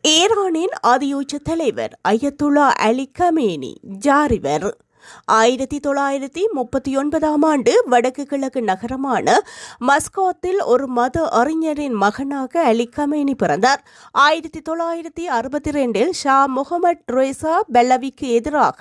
ஈரானின் அதியுச்ச தலைவர் Ayatollah Ali Khamenei ஜாரிவர் 1939 வடக்கு கிழக்கு நகரமான மஸ்காத்தில் ஒரு மத அறிஞரின் மகனாக அலி கமேனி பிறந்தார். 1962 ஷா முகமது ரேசா பெல்லவிக்கு எதிராக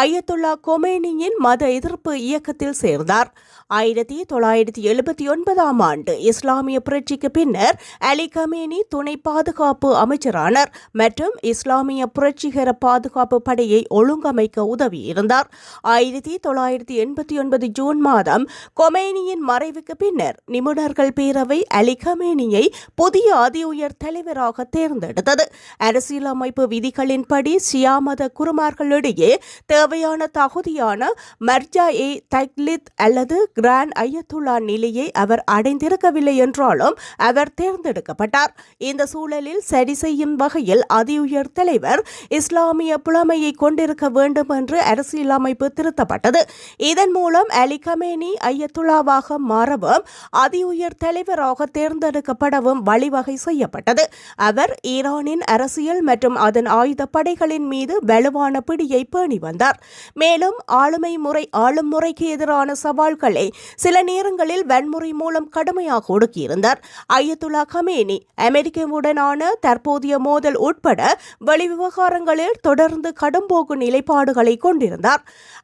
அயத்துல்லா கொமேனியின் மத எதிர்ப்பு இயக்கத்தில் சேர்ந்தார். 1979 இஸ்லாமிய புரட்சிக்கு பின்னர் அலி கமேனி துணை பாதுகாப்பு அமைச்சரானார் மற்றும் இஸ்லாமிய புரட்சிகர பாதுகாப்பு படையை ஒழுங்கமைக்க உதவியிருந்தார். 1989 ஜூன் மாதம் கொமேனியின் மறைவுக்கு பின்னர் நிபுணர்கள் பேரவை அலி கமேனியை புதிய அதி உயர் தலைவராக தேர்ந்தெடுத்தது. அரசியலமைப்பு விதிகளின்படி ஷியா மத குருமார்களிடையே தேவையான தகுதியான மர்ஜா ஏ தக்லித் அல்லது கிராண்ட் அயத்துல்லா நிலையை அவர் அடைந்திருக்கவில்லை என்றாலும் அவர் தேர்ந்தெடுக்கப்பட்டார். இந்த சூழலில் சரி செய்யும் வகையில் அதி உயர் தலைவர் இஸ்லாமிய புலமையை கொண்டிருக்க வேண்டும் என்று அரசியலமைப்பு திருத்தப்பட்டது. இதன் மூலம் அலி கமேனி அயத்துல்லாவாக மாறவும் அதி உயர் தலைவராக தேர்ந்தெடுக்கப்படவும் வழிவகை செய்யப்பட்டது. அவர் ஈரானின் அரசியல் மற்றும் அதன் ஆயுத படைகளின் மீது வலுவான பிடியை பேணி வந்தார். மேலும் ஆளும் முறைக்கு எதிரான சவால்களை சில நேரங்களில் வன்முறை மூலம் கடுமையாக ஒடுக்கியிருந்தார். அயத்துல்லா கமேனி அமெரிக்காவுடனான தற்போதைய மோதல் உட்பட வெளிவிவகாரங்களில் தொடர்ந்து கடும்போக்கு நிலைப்பாடுகளை கொண்டிருந்தார்.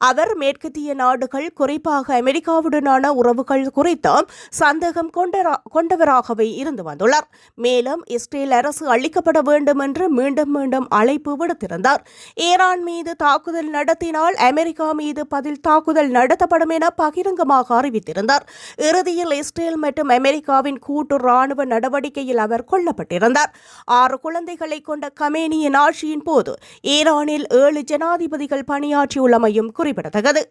அவர் மேற்கத்திய நாடுகள் குறிப்பாக அமெரிக்காவுடனான உறவுகள் குறித்தும் சந்தேகம் கொண்டவராகவே இருந்து வந்துள்ளார். மேலும் இஸ்ரேல் அரசு அளிக்கப்பட வேண்டும் என்று மீண்டும் மீண்டும் அழைப்பு விடுத்திருந்தார். ஈரான் மீது தாக்குதல் நடத்தினால் அமெரிக்கா மீது பதில் தாக்குதல் நடத்தப்படும் என பகிரங்கமாக அறிவித்திருந்தார். இறுதியில் இஸ்ரேல் மற்றும் அமெரிக்காவின் கூட்டு ராணுவ நடவடிக்கையில் அவர் கொல்லப்பட்டிருந்தார். 6 குழந்தைகளை கொண்ட கமேனியின் ஆட்சியின் போது ஈரானில் 7 ஜனாதிபதிகள் பணியாற்றியுள்ளமையும் குறிப்பிடத்தக்கது.